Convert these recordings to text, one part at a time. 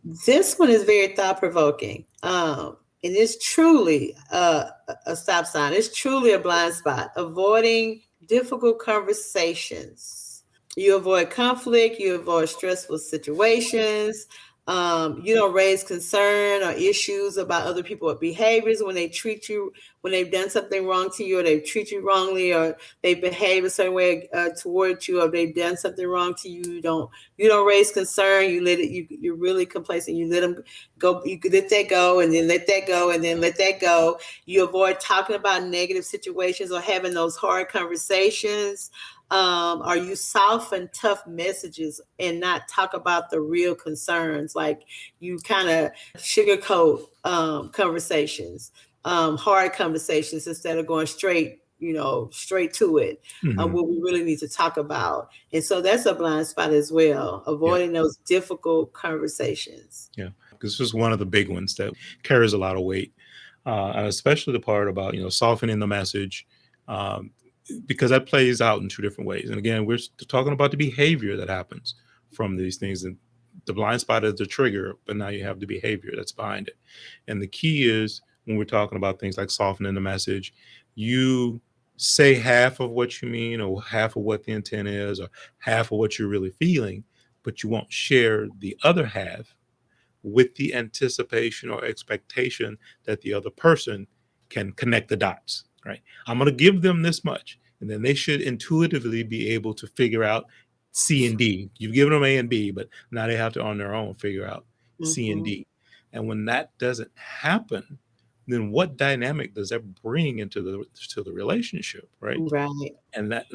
This one is very thought provoking. And it's truly a stop sign. It's truly a blind spot. Avoiding difficult conversations. You avoid conflict. You avoid stressful situations. You don't raise concern or issues about other people's behaviors when they treat you, when they've done something wrong to you, or they treat you wrongly, or they behave a certain way towards you, or they've done something wrong to you. You don't raise concern. You let it. You're really complacent. You let them go. You let that go, and then let that go, and then let that go. You avoid talking about negative situations or having those hard conversations. Or you soften tough messages and not talk about the real concerns. Like you kind of sugarcoat conversations, hard conversations, instead of going straight to it, what we really need to talk about. And so that's a blind spot as well, avoiding those difficult conversations. Yeah, this is one of the big ones that carries a lot of weight, and especially the part about softening the message, because that plays out in two different ways. And again, we're talking about the behavior that happens from these things, and the blind spot is the trigger, but now you have the behavior that's behind it. And the key is, when we're talking about things like softening the message, you say half of what you mean, or half of what the intent is, or half of what you're really feeling, but you won't share the other half with the anticipation or expectation that the other person can connect the dots, right? I'm going to give them this much, and then they should intuitively be able to figure out C and D. You've given them A and B, but now they have to on their own figure out C and D. And when that doesn't happen, then what dynamic does that bring into the relationship, right? Right. And that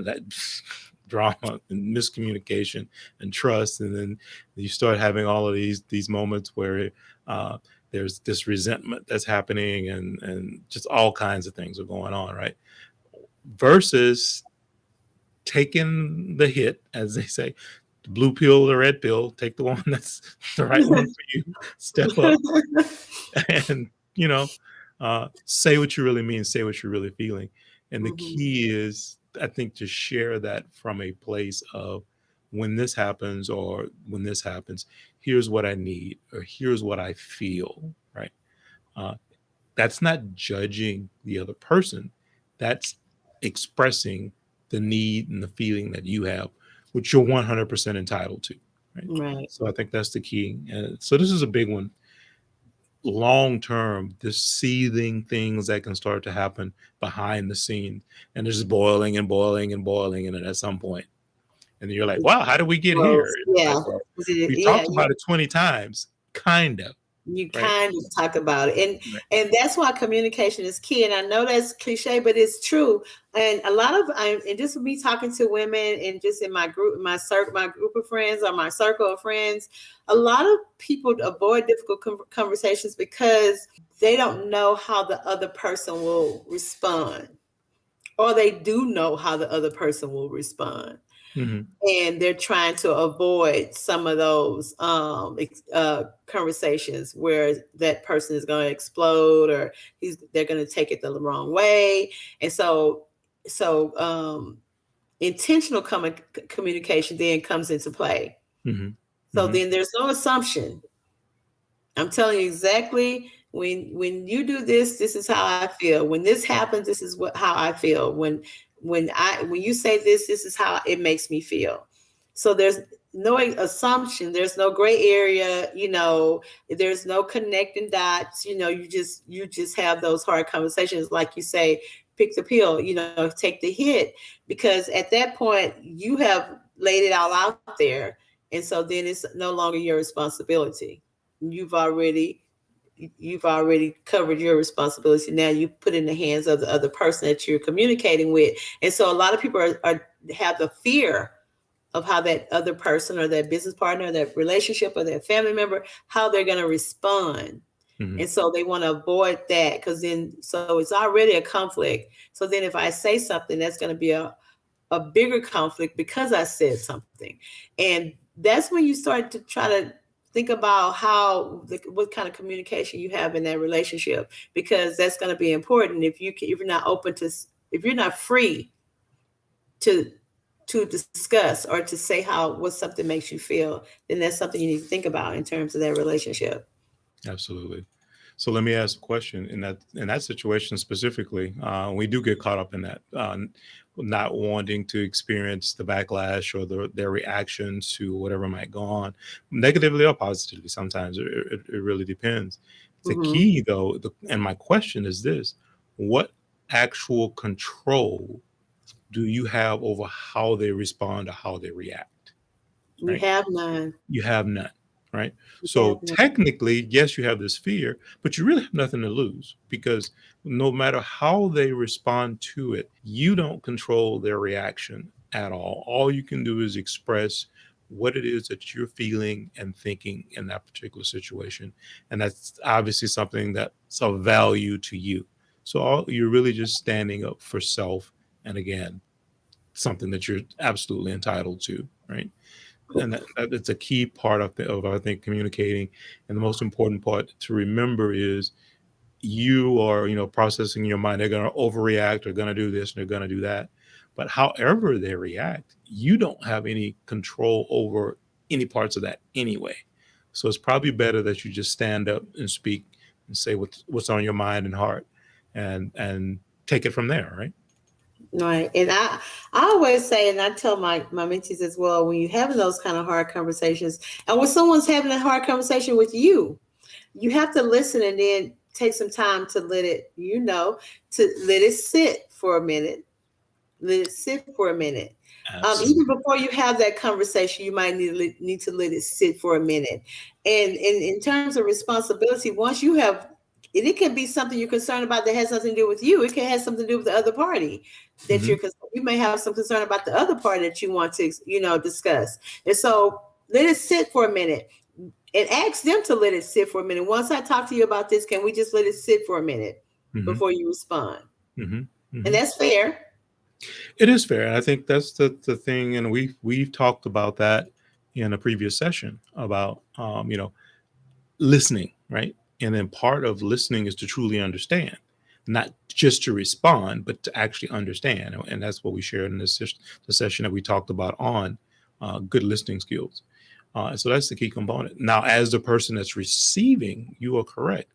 drama and miscommunication and trust, and then you start having all of these moments where there's this resentment that's happening, and just all kinds of things are going on, right? Versus taking the hit, as they say, the blue pill or the red pill, take the one that's the right one for you, step up, and say what you really mean, say what you're really feeling. And the key is, I think, to share that from a place of, when this happens, or when this happens, here's what I need, or here's what I feel, right? That's not judging the other person. That's expressing the need and the feeling that you have, which you're 100% entitled to, right? Right. So I think that's the key. So this is a big one. Long term, the seething things that can start to happen behind the scenes, and it's boiling and boiling and boiling, and then at some point, and then you're like, wow, how did we get here? It's Yeah. like, well, we Yeah. talked about it 20 times, kind of. You Right. kind of talk about it. Right. And that's why communication is key. And I know that's cliche, but it's true. And a lot of, and just with me talking to women, and just in my group, my group of friends, or my circle of friends, a lot of people avoid difficult conversations because they don't know how the other person will respond, or they do know how the other person will respond. And they're trying to avoid some of those conversations where that person is going to explode, or they're going to take it the wrong way. And so intentional communication then comes into play. So then there's no assumption. I'm telling you exactly, when you do this, this is how I feel. When this happens, this is how I feel. When you say this, this is how it makes me feel. So there's no assumption. There's no gray area. There's no connecting dots. You just have those hard conversations, like you say. Pick the pill. Take the hit, because at that point you have laid it all out there, and so then it's no longer your responsibility. You've already covered your responsibility. Now you put in the hands of the other person that you're communicating with. And so a lot of people have the fear of how that other person, or that business partner, or that relationship, or that family member, how they're going to respond. And so they want to avoid that, because so it's already a conflict. So then if I say something, that's going to be a bigger conflict because I said something. And that's when you start to try to think about what kind of communication you have in that relationship, because that's going to be important. If you're not free to to discuss or to say how what something makes you feel, then that's something you need to think about in terms of that relationship. Absolutely. So let me ask a question in that situation specifically. We do get caught up in that, not wanting to experience the backlash or their reactions to whatever might go on, negatively or positively. Sometimes it really depends. The Hmm. key, though, and my question is this: what actual control do you have over how they respond or how they react? You Right? have none. You have none, right? You have So none. technically, yes, you have this fear, but you really have nothing to lose because no matter how they respond to it, you don't control their reaction at all. All you can do is express what it is that you're feeling and thinking in that particular situation. And that's obviously something that's of value to you. So you're really just standing up for self. And again, something that you're absolutely entitled to, right? And that's a key part of I think communicating. And the most important part to remember is you are, processing in your mind. They're going to overreact. They're going to do this. And they're going to do that. But however they react, you don't have any control over any parts of that anyway. So it's probably better that you just stand up and speak and say what's on your mind and heart, and take it from there, right? Right. And I always say, and I tell my mentees as well, when you're having those kind of hard conversations, and when someone's having a hard conversation with you, you have to listen and then take some time to let it, to let it sit for a minute. Let it sit for a minute. Even Absolutely. before you have that conversation, you might need to let it sit for a minute. And in terms of responsibility, once you have, and it can be something you're concerned about that has nothing to do with you. It can have something to do with the other party that Hmm. you may have some concern about the other party that you want to, discuss. And so let it sit for a minute and ask them to let it sit for a minute. Once I talk to you about this, can we just let it sit for a minute Hmm. before you respond? Hmm. And Hmm. that's fair. It is fair. And I think that's the thing. And we've talked about that in a previous session about, listening, right? And then part of listening is to truly understand, not just to respond, but to actually understand. And that's what we shared in the session that we talked about on good listening skills. So that's the key component. Now, as the person that's receiving, you are correct.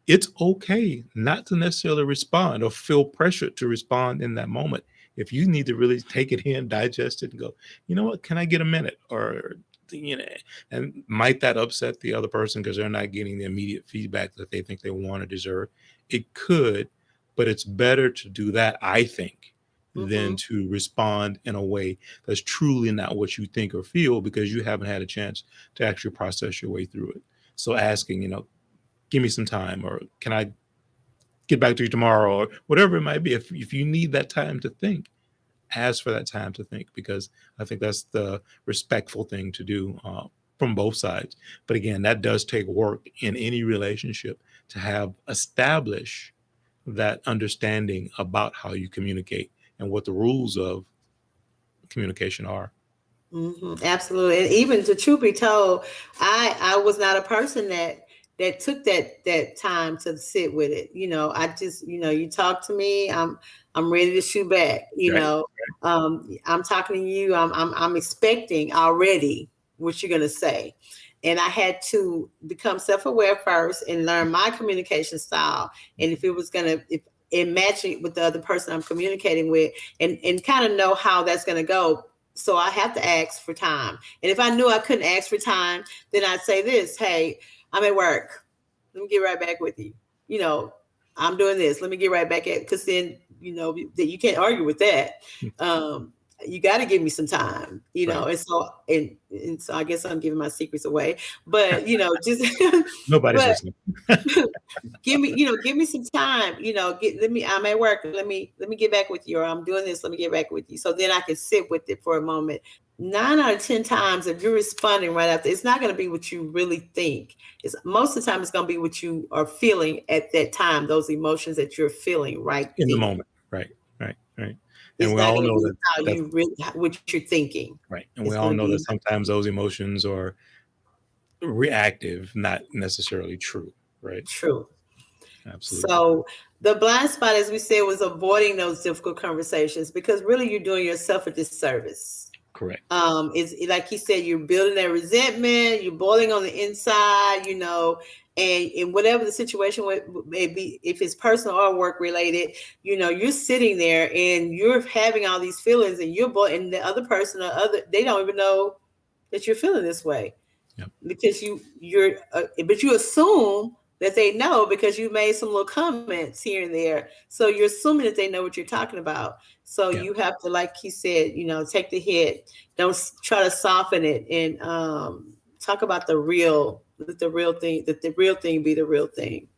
It's okay not to necessarily respond or feel pressured to respond in that moment. If you need to really take it in, digest it, and go, you know what, can I get a minute? Or, you know, and might that upset the other person because they're not getting the immediate feedback that they think they want or deserve? It could, but it's better to do that, I think, than Hmm. to respond in a way that's truly not what you think or feel because you haven't had a chance to actually process your way through it. So asking, give me some time, or can I get back to you tomorrow, or whatever it might be. If you need that time to think, ask for that time to think, because I think that's the respectful thing to do from both sides. But again, that does take work in any relationship to have establish that understanding about how you communicate and what the rules of communication are. Absolutely. And even the truth be told, I was not a person that took that time to sit with it. I just, you talk to me, I'm ready to shoot back. Right. I'm talking to you, I'm expecting already what you're gonna say. And I had to become self-aware first and learn my communication style. And if it was gonna if and match it with the other person I'm communicating with, and kind of know how that's gonna go. So I have to ask for time. And if I knew I couldn't ask for time, then I'd say this: hey, I'm at work. Let me get right back with you. You know, I'm doing this. Let me get right back at, because then, that you can't argue with that. You got to give me some time, Right. and so I guess I'm giving my secrets away, but just Nobody's but listening. give me some time, I'm at work, let me get back with you, or I'm doing this, let me get back with you, so then I can sit with it for a moment. 9 out of 10 times, if you're responding right after, it's not going to be what you really think. It's most of the time it's going to be what you are feeling at that time, those emotions that you're feeling right In the then. moment. Right. Right. Right. And It's we not all going to know be that how that you really, what you're thinking. right. And we It's all going to know that be sometimes those emotions are reactive, not necessarily true, right? true. Absolutely. So the blind spot, as we said, was avoiding those difficult conversations, because really you're doing yourself a disservice. Correct. It's like he said, you're building that resentment, you're boiling on the inside, and whatever the situation may be, if it's personal or work related, you're sitting there and you're having all these feelings, and and the other person they don't even know that you're feeling this way. Yep. Because but you assume that they know, because you made some little comments here and there. So you're assuming that they know what you're talking about. So Yep. you have to, like he said, take the hit. Don't try to soften it, and talk about the real thing, that the real thing be the real thing.